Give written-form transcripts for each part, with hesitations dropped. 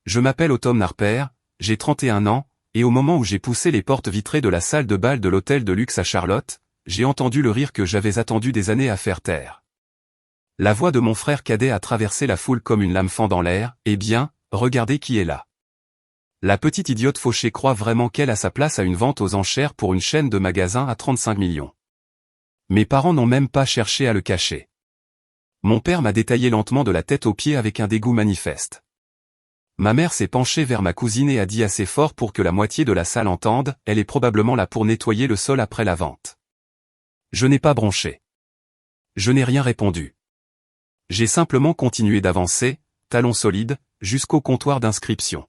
Je m'appelle Autumn Harper, j'ai 31 ans, et au moment où j'ai poussé les portes vitrées de la salle de bal de l'hôtel de luxe à Charlotte, j'ai entendu le rire que j'avais attendu des années à faire taire. La voix de mon frère cadet a traversé la foule comme une lame fendant l'air. Eh bien, regardez qui est là. La petite idiote fauchée croit vraiment qu'elle a sa place à une vente aux enchères pour une chaîne de magasins à 35 millions. Mes parents n'ont même pas cherché à le cacher. Mon père m'a détaillé lentement de la tête aux pieds avec un dégoût manifeste. Ma mère s'est penchée vers ma cousine et a dit assez fort pour que la moitié de la salle entende, elle est probablement là pour nettoyer le sol après la vente. Je n'ai pas bronché. Je n'ai rien répondu. J'ai simplement continué d'avancer, talons solides, jusqu'au comptoir d'inscription.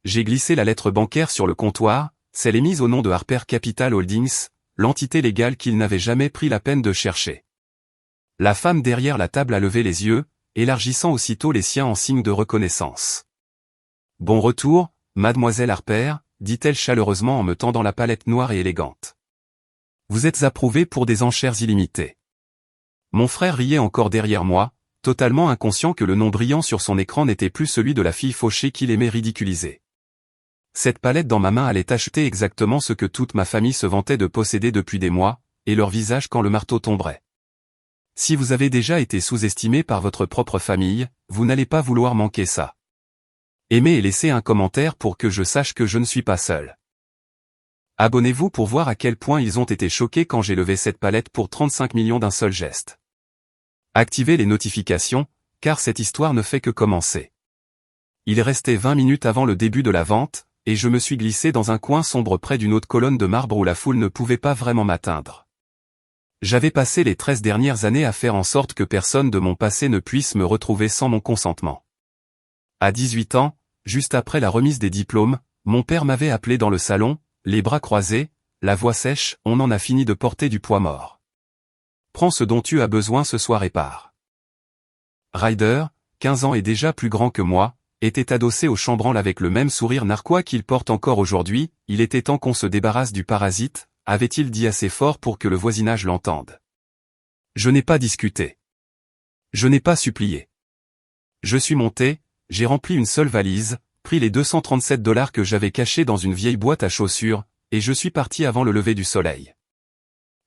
J'ai glissé la lettre bancaire sur le comptoir, celle émise au nom de Harper Capital Holdings, l'entité légale qu'il n'avait jamais pris la peine de chercher. La femme derrière la table a levé les yeux, élargissant aussitôt les siens en signe de reconnaissance. « Bon retour, mademoiselle Harper », dit-elle chaleureusement en me tendant la palette noire et élégante. « Vous êtes approuvée pour des enchères illimitées. » Mon frère riait encore derrière moi, totalement inconscient que le nom brillant sur son écran n'était plus celui de la fille fauchée qu'il aimait ridiculiser. Cette palette dans ma main allait acheter exactement ce que toute ma famille se vantait de posséder depuis des mois, et leur visage quand le marteau tomberait. Si vous avez déjà été sous-estimé par votre propre famille, vous n'allez pas vouloir manquer ça. Aimez et laissez un commentaire pour que je sache que je ne suis pas seul. Abonnez-vous pour voir à quel point ils ont été choqués quand j'ai levé cette palette pour 35 millions d'un seul geste. Activez les notifications, car cette histoire ne fait que commencer. Il restait 20 minutes avant le début de la vente, et je me suis glissé dans un coin sombre près d'une haute colonne de marbre où la foule ne pouvait pas vraiment m'atteindre. J'avais passé les 13 dernières années à faire en sorte que personne de mon passé ne puisse me retrouver sans mon consentement. À 18 ans, juste après la remise des diplômes, mon père m'avait appelé dans le salon, les bras croisés, la voix sèche, on en a fini de porter du poids mort. Prends ce dont tu as besoin ce soir et pars. Ryder, 15 ans et déjà plus grand que moi, était adossé au chambranle avec le même sourire narquois qu'il porte encore aujourd'hui. Il était temps qu'on se débarrasse du parasite, avait-il dit assez fort pour que le voisinage l'entende. Je n'ai pas discuté. Je n'ai pas supplié. Je suis monté, j'ai rempli une seule valise, pris les $237 que j'avais cachés dans une vieille boîte à chaussures, et je suis parti avant le lever du soleil.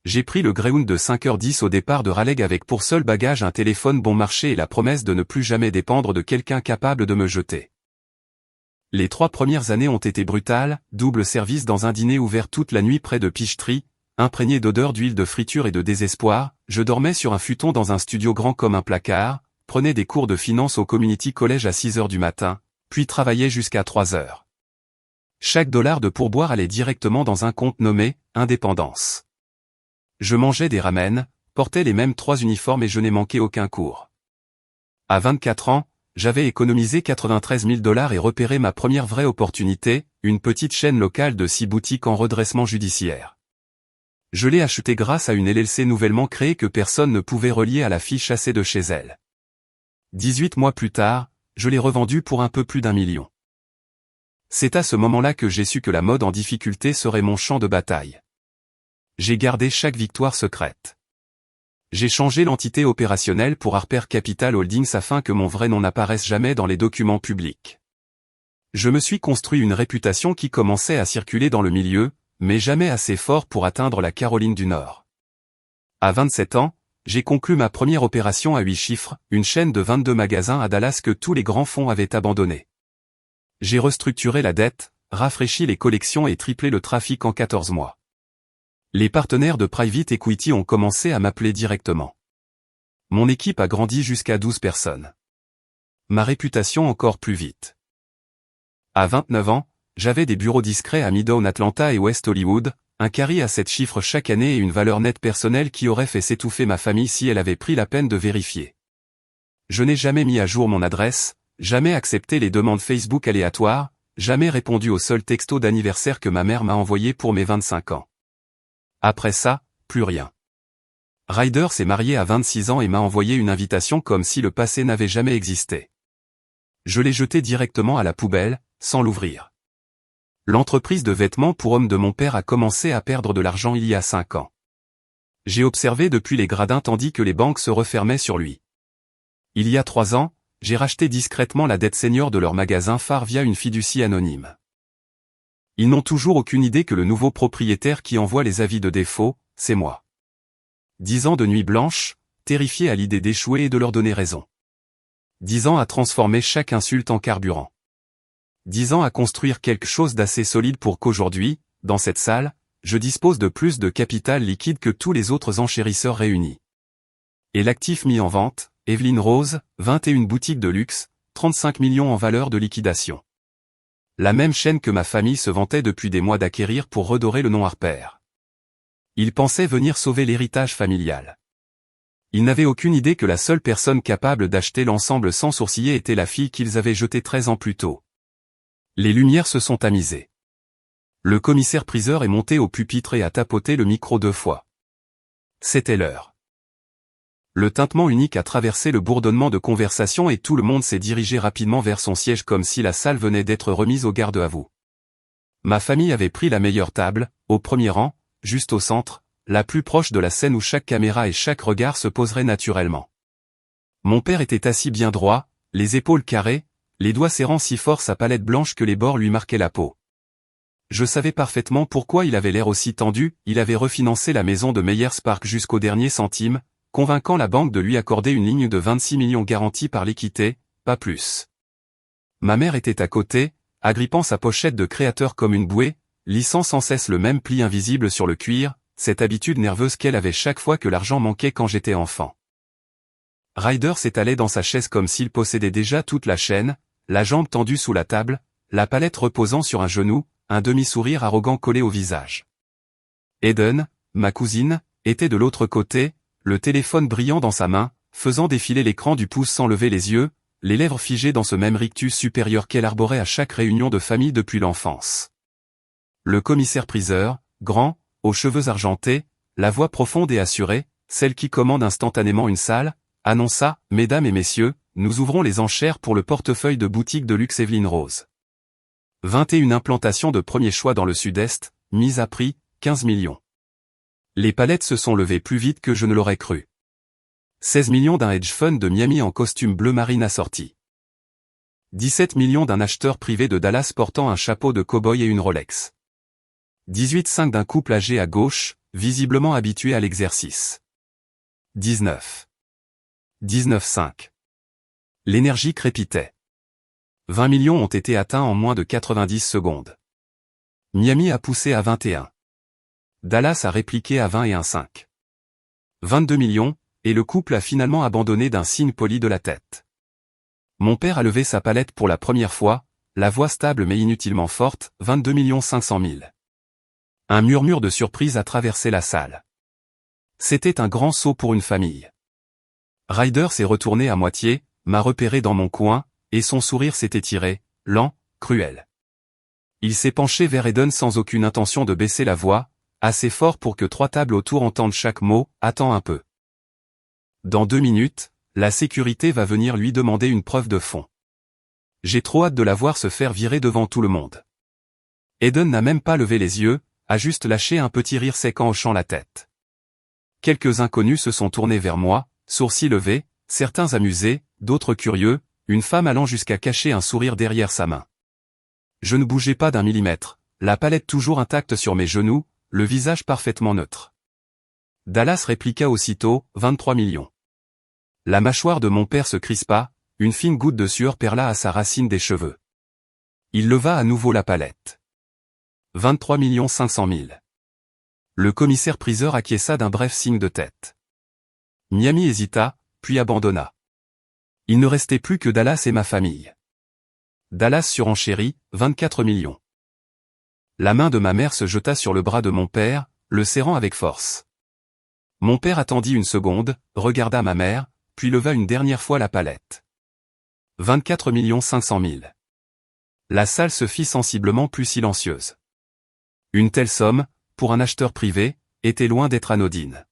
J'ai pris le Greyhound de 5h10 au départ de Raleigh avec pour seul bagage un téléphone bon marché et la promesse de ne plus jamais dépendre de quelqu'un capable de me jeter. Les 3 premières années ont été brutales, double service dans un dîner ouvert toute la nuit près de Peachtree, imprégné d'odeur d'huile de friture et de désespoir, je dormais sur un futon dans un studio grand comme un placard, prenais des cours de finance au Community College à 6h du matin, puis travaillais jusqu'à 3h. Chaque dollar de pourboire allait directement dans un compte nommé « Indépendance ». Je mangeais des ramen, portais les mêmes 3 uniformes et je n'ai manqué aucun cours. À 24 ans, j'avais économisé $93 000 et repéré ma première vraie opportunité, une petite chaîne locale de 6 boutiques en redressement judiciaire. Je l'ai achetée grâce à une LLC nouvellement créée que personne ne pouvait relier à la fille chassée de chez elle. 18 mois plus tard, je l'ai revendue pour un peu plus d'1 million. C'est à ce moment-là que j'ai su que la mode en difficulté serait mon champ de bataille. J'ai gardé chaque victoire secrète. J'ai changé l'entité opérationnelle pour Harper Capital Holdings afin que mon vrai nom n'apparaisse jamais dans les documents publics. Je me suis construit une réputation qui commençait à circuler dans le milieu, mais jamais assez fort pour atteindre la Caroline du Nord. À 27 ans, j'ai conclu ma première opération à 8 chiffres, une chaîne de 22 magasins à Dallas que tous les grands fonds avaient abandonné. J'ai restructuré la dette, rafraîchi les collections et triplé le trafic en 14 mois. Les partenaires de Private Equity ont commencé à m'appeler directement. Mon équipe a grandi jusqu'à 12 personnes. Ma réputation encore plus vite. À 29 ans, j'avais des bureaux discrets à Midtown Atlanta et West Hollywood, un carry à 7 chiffres chaque année et une valeur nette personnelle qui aurait fait s'étouffer ma famille si elle avait pris la peine de vérifier. Je n'ai jamais mis à jour mon adresse, jamais accepté les demandes Facebook aléatoires, jamais répondu au seul texto d'anniversaire que ma mère m'a envoyé pour mes 25 ans. Après ça, plus rien. Ryder s'est marié à 26 ans et m'a envoyé une invitation comme si le passé n'avait jamais existé. Je l'ai jeté directement à la poubelle, sans l'ouvrir. L'entreprise de vêtements pour hommes de mon père a commencé à perdre de l'argent il y a 5 ans. J'ai observé depuis les gradins tandis que les banques se refermaient sur lui. Il y a 3 ans, j'ai racheté discrètement la dette senior de leur magasin phare via une fiducie anonyme. Ils n'ont toujours aucune idée que le nouveau propriétaire qui envoie les avis de défaut, c'est moi. 10 ans de nuit blanche, terrifié à l'idée d'échouer et de leur donner raison. 10 ans à transformer chaque insulte en carburant. 10 ans à construire quelque chose d'assez solide pour qu'aujourd'hui, dans cette salle, je dispose de plus de capital liquide que tous les autres enchérisseurs réunis. Et l'actif mis en vente, Evelyn Rose, 21 boutiques de luxe, 35 millions en valeur de liquidation. La même chaîne que ma famille se vantait depuis des mois d'acquérir pour redorer le nom Harper. Ils pensaient venir sauver l'héritage familial. Ils n'avaient aucune idée que la seule personne capable d'acheter l'ensemble sans sourciller était la fille qu'ils avaient jetée 13 ans plus tôt. Les lumières se sont tamisées. Le commissaire-priseur est monté au pupitre et a tapoté le micro 2 fois. C'était l'heure. Le tintement unique a traversé le bourdonnement de conversation et tout le monde s'est dirigé rapidement vers son siège comme si la salle venait d'être remise au garde à vous. Ma famille avait pris la meilleure table, au premier rang, juste au centre, la plus proche de la scène où chaque caméra et chaque regard se poserait naturellement. Mon père était assis bien droit, les épaules carrées, les doigts serrant si fort sa palette blanche que les bords lui marquaient la peau. Je savais parfaitement pourquoi il avait l'air aussi tendu, il avait refinancé la maison de Meyers Park jusqu'au dernier centime, convainquant la banque de lui accorder une ligne de 26 millions garantie par l'équité, pas plus. Ma mère était à côté, agrippant sa pochette de créateur comme une bouée, lissant sans cesse le même pli invisible sur le cuir, cette habitude nerveuse qu'elle avait chaque fois que l'argent manquait quand j'étais enfant. Ryder s'étalait dans sa chaise comme s'il possédait déjà toute la chaîne, la jambe tendue sous la table, la palette reposant sur un genou, un demi-sourire arrogant collé au visage. Eden, ma cousine, était de l'autre côté, le téléphone brillant dans sa main, faisant défiler l'écran du pouce sans lever les yeux, les lèvres figées dans ce même rictus supérieur qu'elle arborait à chaque réunion de famille depuis l'enfance. Le commissaire-priseur, grand, aux cheveux argentés, la voix profonde et assurée, celle qui commande instantanément une salle, annonça, « Mesdames et messieurs, nous ouvrons les enchères pour le portefeuille de boutique de luxe Evelyn Rose. 21 implantations de premier choix dans le sud-est, mise à prix, 15 millions. » Les palettes se sont levées plus vite que je ne l'aurais cru. 16 millions d'un hedge fund de Miami en costume bleu marine assorti. 17 millions d'un acheteur privé de Dallas portant un chapeau de cow-boy et une Rolex. 18,5 d'un couple âgé à gauche, visiblement habitué à l'exercice. 19. 19,5. L'énergie crépitait. 20 millions ont été atteints en moins de 90 secondes. Miami a poussé à 21. Dallas a répliqué à 20,5. 22 millions, et le couple a finalement abandonné d'un signe poli de la tête. Mon père a levé sa palette pour la première fois, la voix stable mais inutilement forte, 22 500 000. Un murmure de surprise a traversé la salle. C'était un grand saut pour une famille. Ryder s'est retourné à moitié, m'a repéré dans mon coin, et son sourire s'est étiré, lent, cruel. Il s'est penché vers Eden sans aucune intention de baisser la voix, assez fort pour que 3 tables autour entendent chaque mot, « Attends un peu. » Dans 2 minutes, la sécurité va venir lui demander une preuve de fond. J'ai trop hâte de la voir se faire virer devant tout le monde. Eden n'a même pas levé les yeux, a juste lâché un petit rire sec en hochant la tête. Quelques inconnus se sont tournés vers moi, sourcils levés, certains amusés, d'autres curieux, une femme allant jusqu'à cacher un sourire derrière sa main. Je ne bougeais pas d'un millimètre, la palette toujours intacte sur mes genoux, le visage parfaitement neutre. Dallas répliqua aussitôt, 23 millions. La mâchoire de mon père se crispa, une fine goutte de sueur perla à sa racine des cheveux. Il leva à nouveau la palette. 23 500 000. Le commissaire-priseur acquiesça d'un bref signe de tête. Miami hésita, puis abandonna. Il ne restait plus que Dallas et ma famille. Dallas surenchérit, 24 millions. La main de ma mère se jeta sur le bras de mon père, le serrant avec force. Mon père attendit une seconde, regarda ma mère, puis leva une dernière fois la palette. 24 500 000. La salle se fit sensiblement plus silencieuse. Une telle somme, pour un acheteur privé, était loin d'être anodine.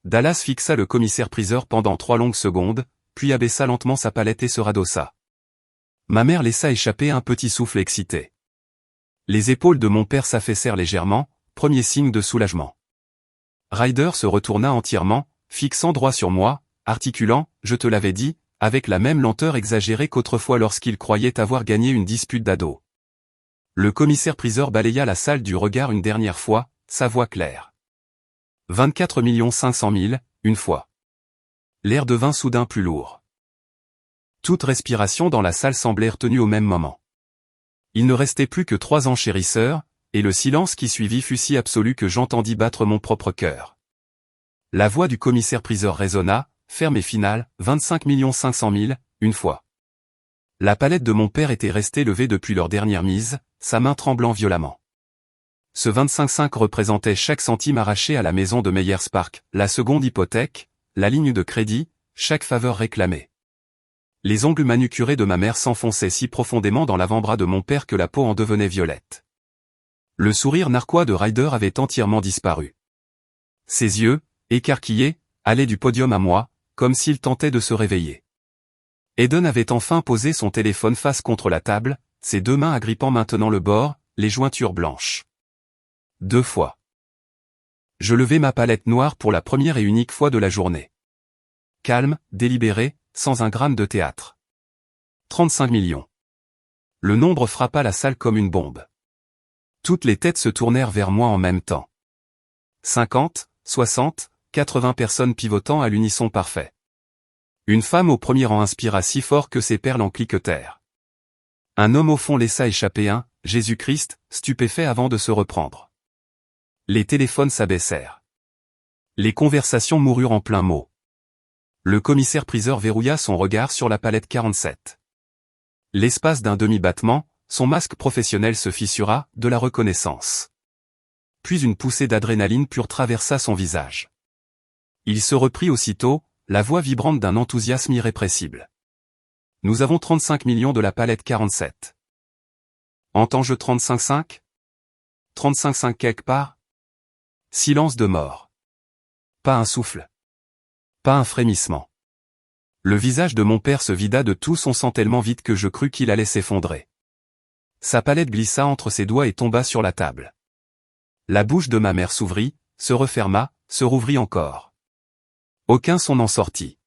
Dallas fixa le commissaire-priseur pendant 3 longues secondes, puis abaissa lentement sa palette et se radossa. Ma mère laissa échapper un petit souffle excité. Les épaules de mon père s'affaissèrent légèrement, premier signe de soulagement. Ryder se retourna entièrement, fixant droit sur moi, articulant, « Je te l'avais dit, avec la même lenteur exagérée qu'autrefois lorsqu'il croyait avoir gagné une dispute d'ado. Le commissaire-priseur balaya la salle du regard une dernière fois, sa voix claire. 24 500 000, une fois. L'air devint soudain plus lourd. Toute respiration dans la salle semblait retenue au même moment. Il ne restait plus que 3 enchérisseurs, et le silence qui suivit fut si absolu que j'entendis battre mon propre cœur. La voix du commissaire-priseur résonna, ferme et finale, 25 500 000, une fois. La palette de mon père était restée levée depuis leur dernière mise, sa main tremblant violemment. Ce 25,5 représentait chaque centime arraché à la maison de Meyers Park, la seconde hypothèque, la ligne de crédit, chaque faveur réclamée. Les ongles manucurés de ma mère s'enfonçaient si profondément dans l'avant-bras de mon père que la peau en devenait violette. Le sourire narquois de Ryder avait entièrement disparu. Ses yeux, écarquillés, allaient du podium à moi, comme s'il tentait de se réveiller. Eden avait enfin posé son téléphone face contre la table, ses 2 mains agrippant maintenant le bord, les jointures blanches. 2 fois. Je levai ma palette noire pour la première et unique fois de la journée. Calme, délibéré, sans un gramme de théâtre. 35 millions. Le nombre frappa la salle comme une bombe. Toutes les têtes se tournèrent vers moi en même temps. 50, 60, 80 personnes pivotant à l'unisson parfait. Une femme au premier rang inspira si fort que ses perles en cliquetèrent. Un homme au fond laissa échapper un « Jésus-Christ » stupéfait avant de se reprendre. Les téléphones s'abaissèrent. Les conversations moururent en plein mot. Le commissaire-priseur verrouilla son regard sur la palette 47. L'espace d'un demi-battement, son masque professionnel se fissura, de la reconnaissance. Puis une poussée d'adrénaline pure traversa son visage. Il se reprit aussitôt, la voix vibrante d'un enthousiasme irrépressible. Nous avons 35 millions de la palette 47. Entends-je 35,5 ? 35,5 quelque part ? Silence de mort. Pas un souffle. Pas un frémissement. Le visage de mon père se vida de tout son sang tellement vite que je crus qu'il allait s'effondrer. Sa palette glissa entre ses doigts et tomba sur la table. La bouche de ma mère s'ouvrit, se referma, se rouvrit encore. Aucun son n'en sortit.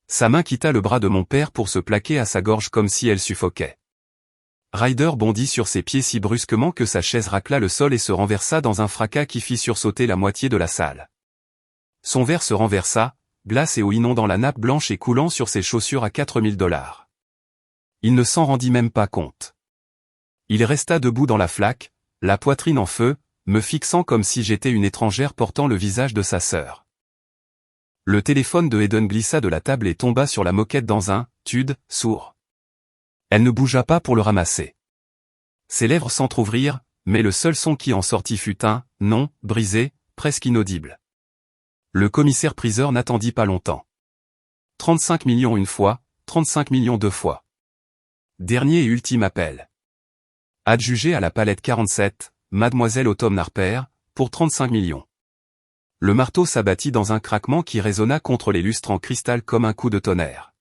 Sa main quitta le bras de mon père pour se plaquer à sa gorge comme si elle suffoquait. Ryder bondit sur ses pieds si brusquement que sa chaise racla le sol et se renversa dans un fracas qui fit sursauter la moitié de la salle. Son verre se renversa, glace et eau inondant la nappe blanche et coulant sur ses chaussures à $4 000. Il ne s'en rendit même pas compte. Il resta debout dans la flaque, la poitrine en feu, me fixant comme si j'étais une étrangère portant le visage de sa sœur. Le téléphone de Eden glissa de la table et tomba sur la moquette dans un « tude » sourd. Elle ne bougea pas pour le ramasser. Ses lèvres s'entr'ouvrirent, mais le seul son qui en sortit fut un « non » brisé, presque inaudible. Le commissaire-priseur n'attendit pas longtemps. 35 millions une fois, 35 millions 2 fois. Dernier et ultime appel. Adjugé à la palette 47, Mademoiselle Autumn Harper, pour 35 millions. Le marteau s'abattit dans un craquement qui résonna contre les lustres en cristal comme un coup de tonnerre.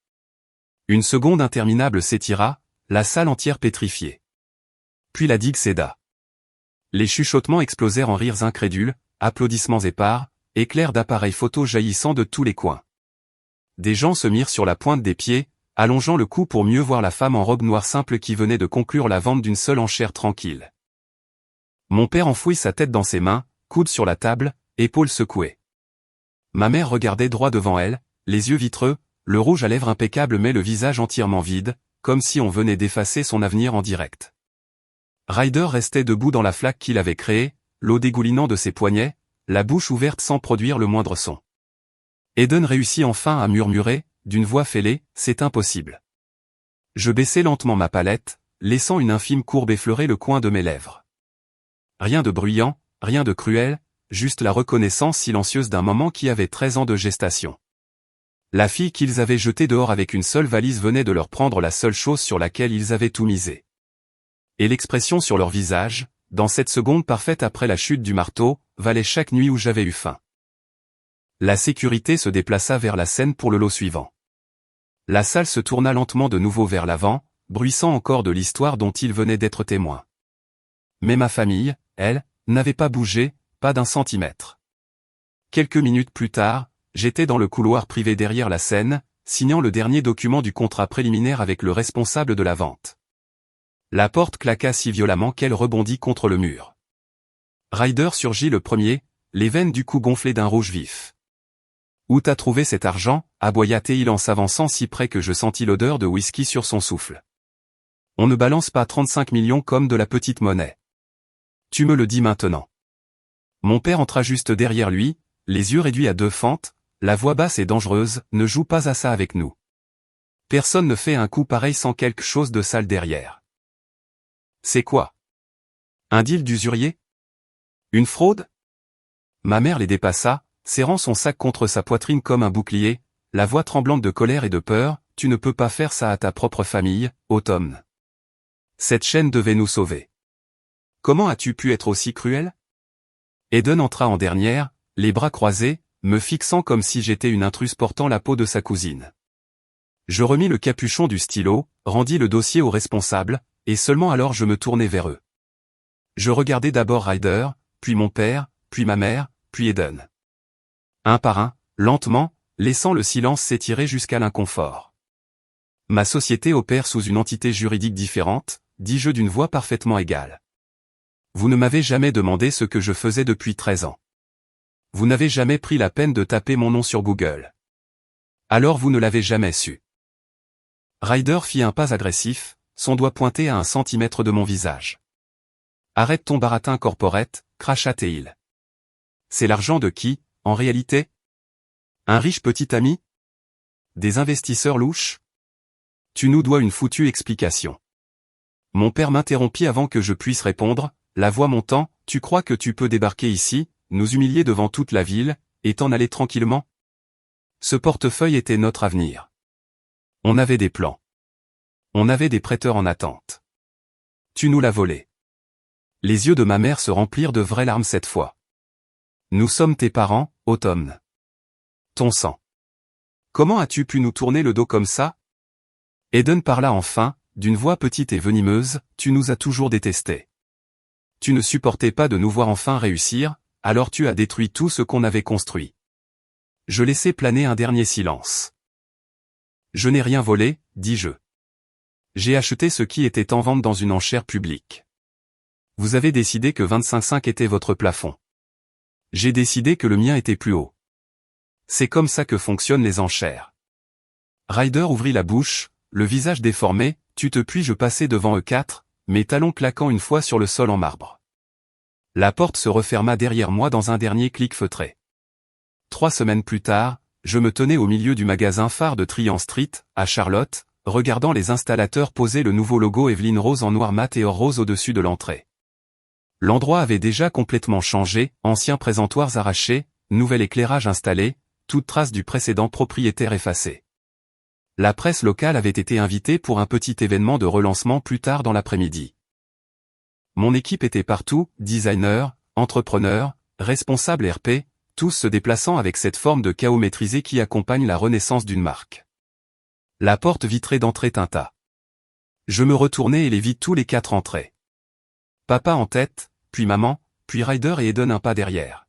Une seconde interminable s'étira, la salle entière pétrifiée. Puis la digue céda. Les chuchotements explosèrent en rires incrédules, applaudissements épars, éclairs d'appareils photo jaillissant de tous les coins. Des gens se mirent sur la pointe des pieds, allongeant le cou pour mieux voir la femme en robe noire simple qui venait de conclure la vente d'une seule enchère tranquille. Mon père enfouit sa tête dans ses mains, coude sur la table, épaules secouées. Ma mère regardait droit devant elle, les yeux vitreux, le rouge à lèvres impeccable mais le visage entièrement vide, comme si on venait d'effacer son avenir en direct. Ryder restait debout dans la flaque qu'il avait créée, l'eau dégoulinant de ses poignets, la bouche ouverte sans produire le moindre son. Eden réussit enfin à murmurer, d'une voix fêlée, « C'est impossible ». Je baissai lentement ma palette, laissant une infime courbe effleurer le coin de mes lèvres. Rien de bruyant, rien de cruel, juste la reconnaissance silencieuse d'un moment qui avait 13 ans de gestation. La fille qu'ils avaient jetée dehors avec une seule valise venait de leur prendre la seule chose sur laquelle ils avaient tout misé. Et l'expression sur leur visage, dans cette seconde parfaite après la chute du marteau, valait chaque nuit où j'avais eu faim. La sécurité se déplaça vers la scène pour le lot suivant. La salle se tourna lentement de nouveau vers l'avant, bruissant encore de l'histoire dont ils venaient d'être témoins. Mais ma famille, elle, n'avait pas bougé, pas d'un centimètre. Quelques minutes plus tard, j'étais dans le couloir privé derrière la scène, signant le dernier document du contrat préliminaire avec le responsable de la vente. La porte claqua si violemment qu'elle rebondit contre le mur. Ryder surgit le premier, les veines du cou gonflées d'un rouge vif. « Où t'as trouvé cet argent » aboya-t-il en s'avançant si près que je sentis l'odeur de whisky sur son souffle. « On ne balance pas 35 millions comme de la petite monnaie. Tu me le dis maintenant. » Mon père entra juste derrière lui, les yeux réduits à deux fentes, la voix basse et dangereuse, « Ne joue pas à ça avec nous. Personne ne fait un coup pareil sans quelque chose de sale derrière. » C'est quoi? Un deal d'usurier? Une fraude? Ma mère les dépassa, serrant son sac contre sa poitrine comme un bouclier, la voix tremblante de colère et de peur, « Tu ne peux pas faire ça à ta propre famille, Autumn. Cette chaîne devait nous sauver. Comment as-tu pu être aussi cruel ?» Eden entra en dernière, les bras croisés, me fixant comme si j'étais une intruse portant la peau de sa cousine. Je remis le capuchon du stylo, rendis le dossier au responsable, et seulement alors je me tournai vers eux. Je regardai d'abord Ryder, puis mon père, puis ma mère, puis Eden. Un par un, lentement, laissant le silence s'étirer jusqu'à l'inconfort. Ma société opère sous une entité juridique différente, dis-je d'une voix parfaitement égale. Vous ne m'avez jamais demandé ce que je faisais depuis 13 ans. Vous n'avez jamais pris la peine de taper mon nom sur Google. Alors vous ne l'avez jamais su. Ryder fit un pas agressif, son doigt pointé à 1 centimètre de mon visage. Arrête ton baratin corporate, cracha-t-il. C'est l'argent de qui, en réalité? Un riche petit ami? Des investisseurs louches? Tu nous dois une foutue explication. Mon père m'interrompit avant que je puisse répondre, la voix montant, tu crois que tu peux débarquer ici, nous humilier devant toute la ville, et t'en aller tranquillement? Ce portefeuille était notre avenir. On avait des plans. On avait des prêteurs en attente. Tu nous l'as volé. Les yeux de ma mère se remplirent de vraies larmes cette fois. Nous sommes tes parents, Autumn. Ton sang. Comment as-tu pu nous tourner le dos comme ça? Eden parla enfin, d'une voix petite et venimeuse, tu nous as toujours détestés. Tu ne supportais pas de nous voir enfin réussir, alors tu as détruit tout ce qu'on avait construit. Je laissai planer un dernier silence. Je n'ai rien volé, dis-je. J'ai acheté ce qui était en vente dans une enchère publique. Vous avez décidé que 25,5 était votre plafond. J'ai décidé que le mien était plus haut. C'est comme ça que fonctionnent les enchères. Ryder ouvrit la bouche, le visage déformé, tu te puis-je passer devant eux quatre, mes talons claquant une fois sur le sol en marbre. La porte se referma derrière moi dans un dernier clic feutré. 3 semaines plus tard, je me tenais au milieu du magasin phare de Tryon Street, à Charlotte, regardant les installateurs poser le nouveau logo Evelyn Rose en noir mat et or rose au-dessus de l'entrée. L'endroit avait déjà complètement changé, anciens présentoirs arrachés, nouvel éclairage installé, toute trace du précédent propriétaire effacée. La presse locale avait été invitée pour un petit événement de relancement plus tard dans l'après-midi. Mon équipe était partout, designers, entrepreneurs, responsables RP, tous se déplaçant avec cette forme de chaos maîtrisé qui accompagne la renaissance d'une marque. La porte vitrée d'entrée tinta. Je me retournai et les vis tous les 4 entrer. Papa en tête, puis maman, puis Ryder et Eden un pas derrière.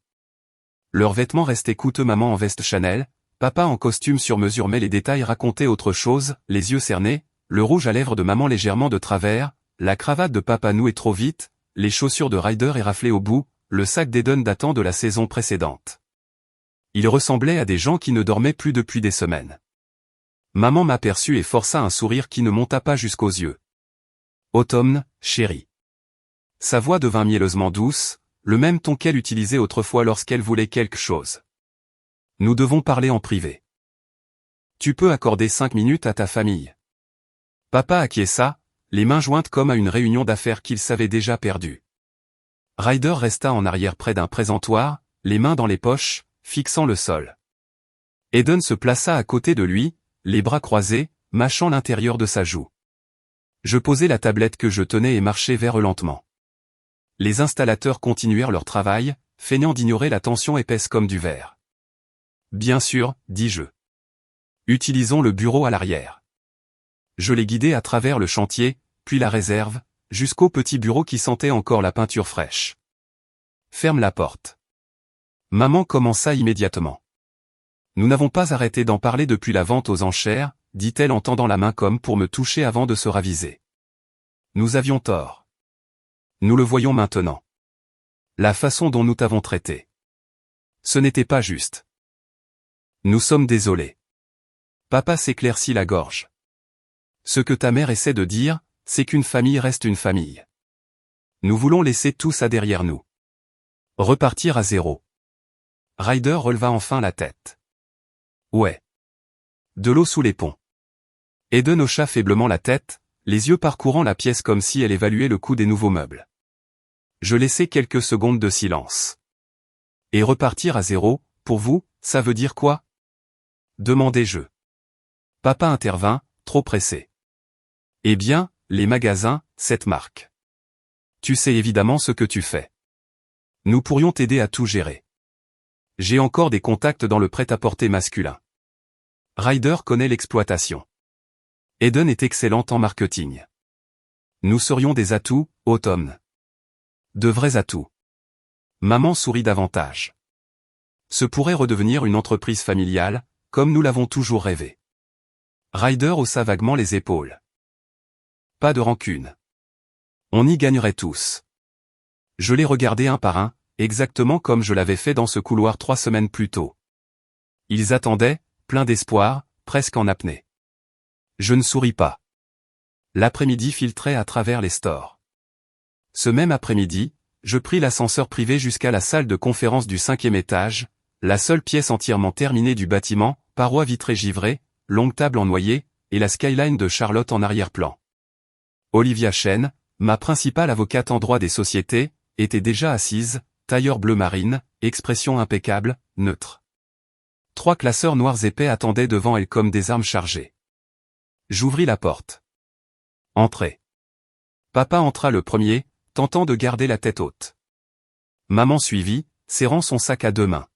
Leurs vêtements restaient coûteux, maman en veste Chanel, papa en costume sur mesure, mais les détails racontaient autre chose, les yeux cernés, le rouge à lèvres de maman légèrement de travers, la cravate de papa nouée trop vite, les chaussures de Ryder éraflées au bout, le sac d'Eden datant de la saison précédente. Ils ressemblaient à des gens qui ne dormaient plus depuis des semaines. Maman m'aperçut et força un sourire qui ne monta pas jusqu'aux yeux. Autumn, chérie. Sa voix devint mielleusement douce, le même ton qu'elle utilisait autrefois lorsqu'elle voulait quelque chose. Nous devons parler en privé. Tu peux accorder 5 minutes à ta famille. Papa acquiesça, les mains jointes comme à une réunion d'affaires qu'il savait déjà perdue. Ryder resta en arrière près d'un présentoir, les mains dans les poches, fixant le sol. Eden se plaça à côté de lui, les bras croisés, mâchant l'intérieur de sa joue. Je posai la tablette que je tenais et marchai vers eux lentement. Les installateurs continuèrent leur travail, feignant d'ignorer la tension épaisse comme du verre. Bien sûr, dis-je. Utilisons le bureau à l'arrière. Je les guidai à travers le chantier, puis la réserve, jusqu'au petit bureau qui sentait encore la peinture fraîche. Ferme la porte. Maman commença immédiatement. Nous n'avons pas arrêté d'en parler depuis la vente aux enchères, dit-elle en tendant la main comme pour me toucher avant de se raviser. Nous avions tort. Nous le voyons maintenant. La façon dont nous t'avons traité. Ce n'était pas juste. Nous sommes désolés. Papa s'éclaircit la gorge. Ce que ta mère essaie de dire, c'est qu'une famille reste une famille. Nous voulons laisser tout ça derrière nous. Repartir à zéro. Ryder releva enfin la tête. Ouais. De l'eau sous les ponts. Eden hocha faiblement la tête, les yeux parcourant la pièce comme si elle évaluait le coût des nouveaux meubles. Je laissai quelques secondes de silence. Et repartir à zéro, pour vous, ça veut dire quoi? Demandai-je. Papa intervint, trop pressé. Eh bien, les magasins, cette marque. Tu sais évidemment ce que tu fais. Nous pourrions t'aider à tout gérer. J'ai encore des contacts dans le prêt-à-porter masculin. Ryder connaît l'exploitation. Eden est excellente en marketing. Nous serions des atouts, Autumn. De vrais atouts. Maman sourit davantage. Ce pourrait redevenir une entreprise familiale, comme nous l'avons toujours rêvé. Ryder haussa vaguement les épaules. Pas de rancune. On y gagnerait tous. Je les regardais un par un, exactement comme je l'avais fait dans ce couloir 3 semaines plus tôt. Ils attendaient, pleins d'espoir, presque en apnée. Je ne souris pas. L'après-midi filtrait à travers les stores. Ce même après-midi, je pris l'ascenseur privé jusqu'à la salle de conférence du 5e étage, la seule pièce entièrement terminée du bâtiment, parois vitrées givrées, longue table en noyer, et la skyline de Charlotte en arrière-plan. Olivia Chen, ma principale avocate en droit des sociétés, était déjà assise, tailleur bleu marine, expression impeccable, neutre. 3 classeurs noirs épais attendaient devant elle comme des armes chargées. J'ouvris la porte. Entrez. Papa entra le premier, tentant de garder la tête haute. Maman suivit, serrant son sac à 2 mains.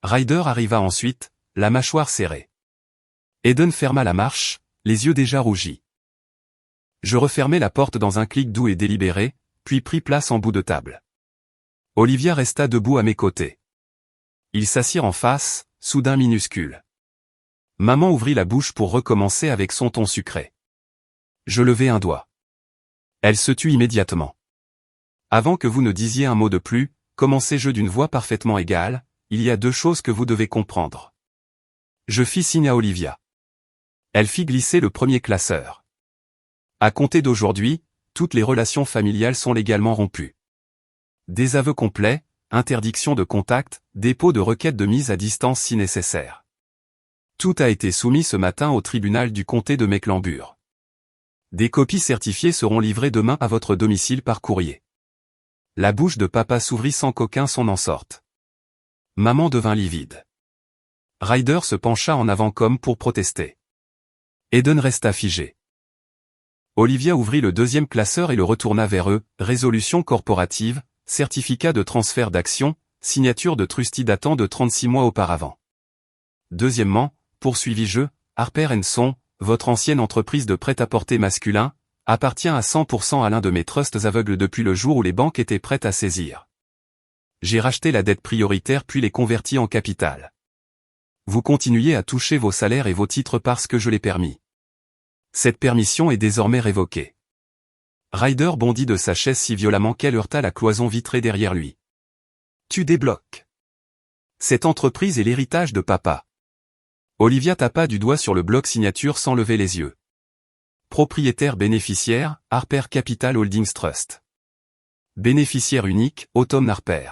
Ryder arriva ensuite, la mâchoire serrée. Eden ferma la marche, les yeux déjà rougis. Je refermai la porte dans un clic doux et délibéré, puis pris place en bout de table. Olivia resta debout à mes côtés. Ils s'assirent en face, soudain minuscules. Maman ouvrit la bouche pour recommencer avec son ton sucré. Je levai un doigt. Elle se tut immédiatement. Avant que vous ne disiez un mot de plus, commençai-je d'une voix parfaitement égale, il y a 2 choses que vous devez comprendre. Je fis signe à Olivia. Elle fit glisser le premier classeur. À compter d'aujourd'hui, toutes les relations familiales sont légalement rompues. Désaveu complet, interdiction de contact, dépôt de requête de mise à distance si nécessaire. Tout a été soumis ce matin au tribunal du comté de Mecklembourg. Des copies certifiées seront livrées demain à votre domicile par courrier. La bouche de papa s'ouvrit sans qu'aucun son n'en sorte. Maman devint livide. Ryder se pencha en avant comme pour protester. Eden resta figé. Olivia ouvrit le 2e classeur et le retourna vers eux, résolution corporative, certificat de transfert d'actions, signature de trustee datant de 36 mois auparavant. Deuxièmement, poursuivis-je, Harper & Son, votre ancienne entreprise de prêt-à-porter masculin, appartient à 100% à l'un de mes trusts aveugles depuis le jour où les banques étaient prêtes à saisir. J'ai racheté la dette prioritaire puis les convertis en capital. Vous continuez à toucher vos salaires et vos titres parce que je l'ai permis. Cette permission est désormais révoquée. Ryder bondit de sa chaise si violemment qu'elle heurta la cloison vitrée derrière lui. Tu débloques. Cette entreprise est l'héritage de papa. Olivia tapa du doigt sur le bloc signature sans lever les yeux. Propriétaire bénéficiaire, Harper Capital Holdings Trust. Bénéficiaire unique, Autumn Harper.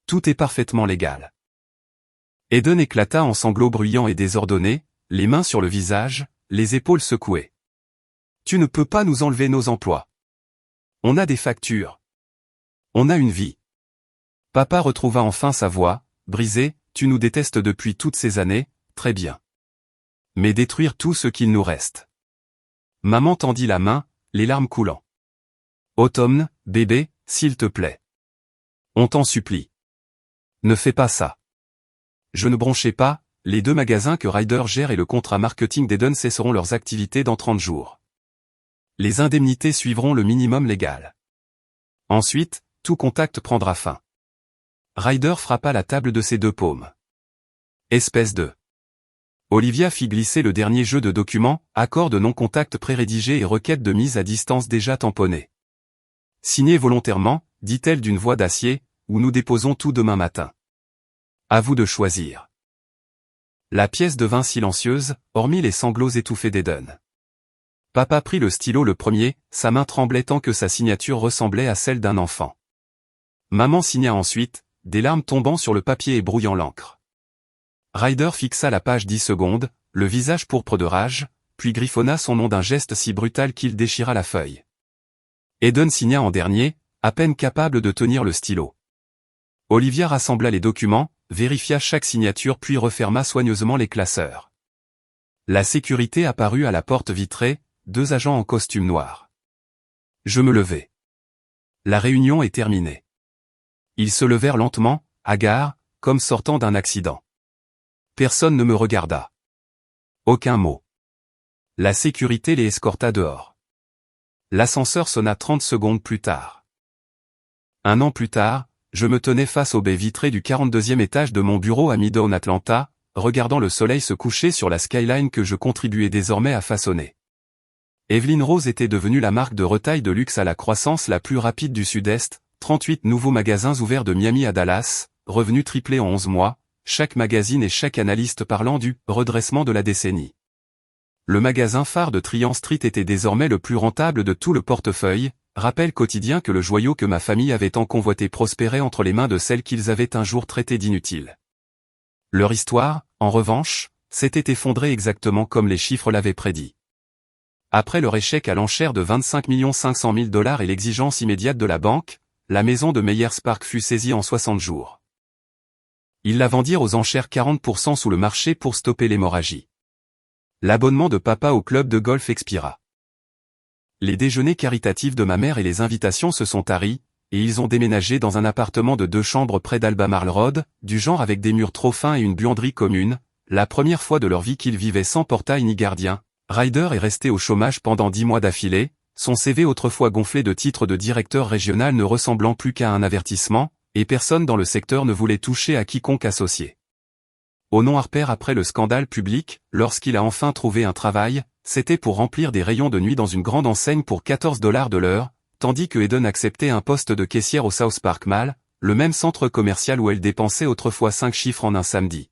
Tout est parfaitement légal. Eden éclata en sanglots bruyants et désordonnés, les mains sur le visage, les épaules secouées. Tu ne peux pas nous enlever nos emplois. On a des factures. On a une vie. Papa retrouva enfin sa voix, brisée, tu nous détestes depuis toutes ces années, très bien. Mais détruire tout ce qu'il nous reste. Maman tendit la main, les larmes coulant. Autumn, bébé, s'il te plaît. On t'en supplie. Ne fais pas ça. Je ne bronchais pas, les 2 magasins que Ryder gère et le contrat marketing d'Eden cesseront leurs activités dans 30 jours. Les indemnités suivront le minimum légal. Ensuite, tout contact prendra fin. Ryder frappa la table de ses 2 paumes. Espèce de... Olivia fit glisser le dernier jeu de documents, accord de non-contact pré-rédigé et requête de mise à distance déjà tamponnée. Signé volontairement, dit-elle d'une voix d'acier, ou nous déposons tout demain matin. À vous de choisir. La pièce devint silencieuse, hormis les sanglots étouffés d'Eden. Papa prit le stylo le premier, sa main tremblait tant que sa signature ressemblait à celle d'un enfant. Maman signa ensuite, des larmes tombant sur le papier et brouillant l'encre. Ryder fixa la page 10 secondes, le visage pourpre de rage, puis griffonna son nom d'un geste si brutal qu'il déchira la feuille. Eden signa en dernier, à peine capable de tenir le stylo. Olivia rassembla les documents, vérifia chaque signature puis referma soigneusement les classeurs. La sécurité apparut à la porte vitrée, 2 agents en costume noir. Je me levai. La réunion est terminée. Ils se levèrent lentement, hagards, comme sortant d'un accident. Personne ne me regarda. Aucun mot. La sécurité les escorta dehors. L'ascenseur sonna 30 secondes plus tard. 1 an plus tard, je me tenais face aux baies vitrées du 42e étage de mon bureau à Midtown Atlanta, regardant le soleil se coucher sur la skyline que je contribuais désormais à façonner. Evelyn Rose était devenue la marque de retail de luxe à la croissance la plus rapide du Sud-Est, 38 nouveaux magasins ouverts de Miami à Dallas, revenus triplés en 11 mois, chaque magazine et chaque analyste parlant du « redressement de la décennie ». Le magasin phare de Tryon Street était désormais le plus rentable de tout le portefeuille, rappel quotidien que le joyau que ma famille avait tant convoité prospérait entre les mains de celles qu'ils avaient un jour traitées d'inutiles. Leur histoire, en revanche, s'était effondrée exactement comme les chiffres l'avaient prédit. Après leur échec à l'enchère de 25 500 000 $ et l'exigence immédiate de la banque, la maison de Meyers Park fut saisie en 60 jours. Ils la vendirent aux enchères 40% sous le marché pour stopper l'hémorragie. L'abonnement de papa au club de golf expira. Les déjeuners caritatifs de ma mère et les invitations se sont taris, et ils ont déménagé dans un appartement de 2 chambres près d'Albemarle Road, du genre avec des murs trop fins et une buanderie commune, la première fois de leur vie qu'ils vivaient sans portail ni gardien. Ryder est resté au chômage pendant 10 mois d'affilée, son CV autrefois gonflé de titres de directeur régional ne ressemblant plus qu'à un avertissement, et personne dans le secteur ne voulait toucher à quiconque associé. Au nom Harper après le scandale public, lorsqu'il a enfin trouvé un travail, c'était pour remplir des rayons de nuit dans une grande enseigne pour 14 $ de l'heure, tandis que Eden acceptait un poste de caissière au South Park Mall, le même centre commercial où elle dépensait autrefois 5 chiffres en un samedi.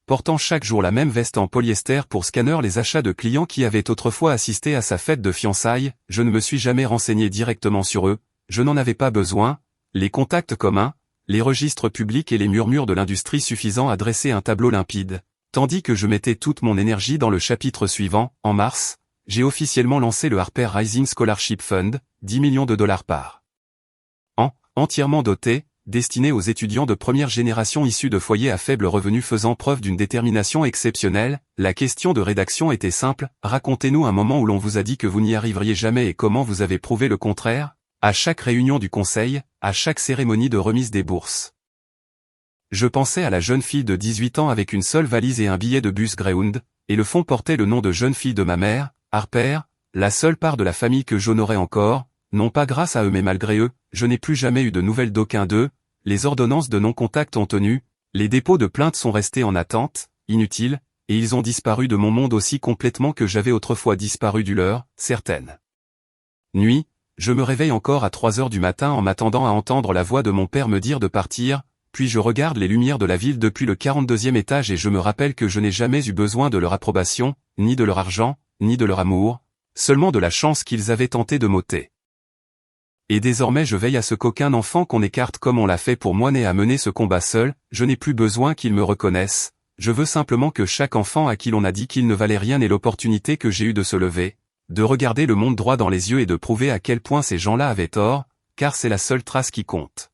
Portant chaque jour la même veste en polyester pour scanner les achats de clients qui avaient autrefois assisté à sa fête de fiançailles, je ne me suis jamais renseigné directement sur eux, je n'en avais pas besoin, les contacts communs, les registres publics et les murmures de l'industrie suffisant à dresser un tableau limpide, tandis que je mettais toute mon énergie dans le chapitre suivant. En mars, j'ai officiellement lancé le Harper Rising Scholarship Fund, 10 millions de $ par an, entièrement doté, destiné aux étudiants de première génération issus de foyers à faible revenu faisant preuve d'une détermination exceptionnelle. La question de rédaction était simple, racontez-nous un moment où l'on vous a dit que vous n'y arriveriez jamais et comment vous avez prouvé le contraire. À chaque réunion du conseil, à chaque cérémonie de remise des bourses. Je pensais à la jeune fille de 18 ans avec une seule valise et un billet de bus Greyhound, et le fond portait le nom de jeune fille de ma mère, Harper, la seule part de la famille que j'honorais encore, non pas grâce à eux mais malgré eux. Je n'ai plus jamais eu de nouvelles d'aucun d'eux, les ordonnances de non-contact ont tenu, les dépôts de plaintes sont restés en attente, inutiles, et ils ont disparu de mon monde aussi complètement que j'avais autrefois disparu du leur. Certaines nuits, je me réveille encore à 3 heures du matin en m'attendant à entendre la voix de mon père me dire de partir, puis je regarde les lumières de la ville depuis le 42e étage et je me rappelle que je n'ai jamais eu besoin de leur approbation, ni de leur argent, ni de leur amour, seulement de la chance qu'ils avaient tenté de m'ôter. Et désormais je veille à ce qu'aucun enfant qu'on écarte comme on l'a fait pour moi n'ait à mener ce combat seul, je n'ai plus besoin qu'ils me reconnaissent, je veux simplement que chaque enfant à qui l'on a dit qu'il ne valait rien ait l'opportunité que j'ai eue de se lever, de regarder le monde droit dans les yeux et de prouver à quel point ces gens-là avaient tort, car c'est la seule trace qui compte.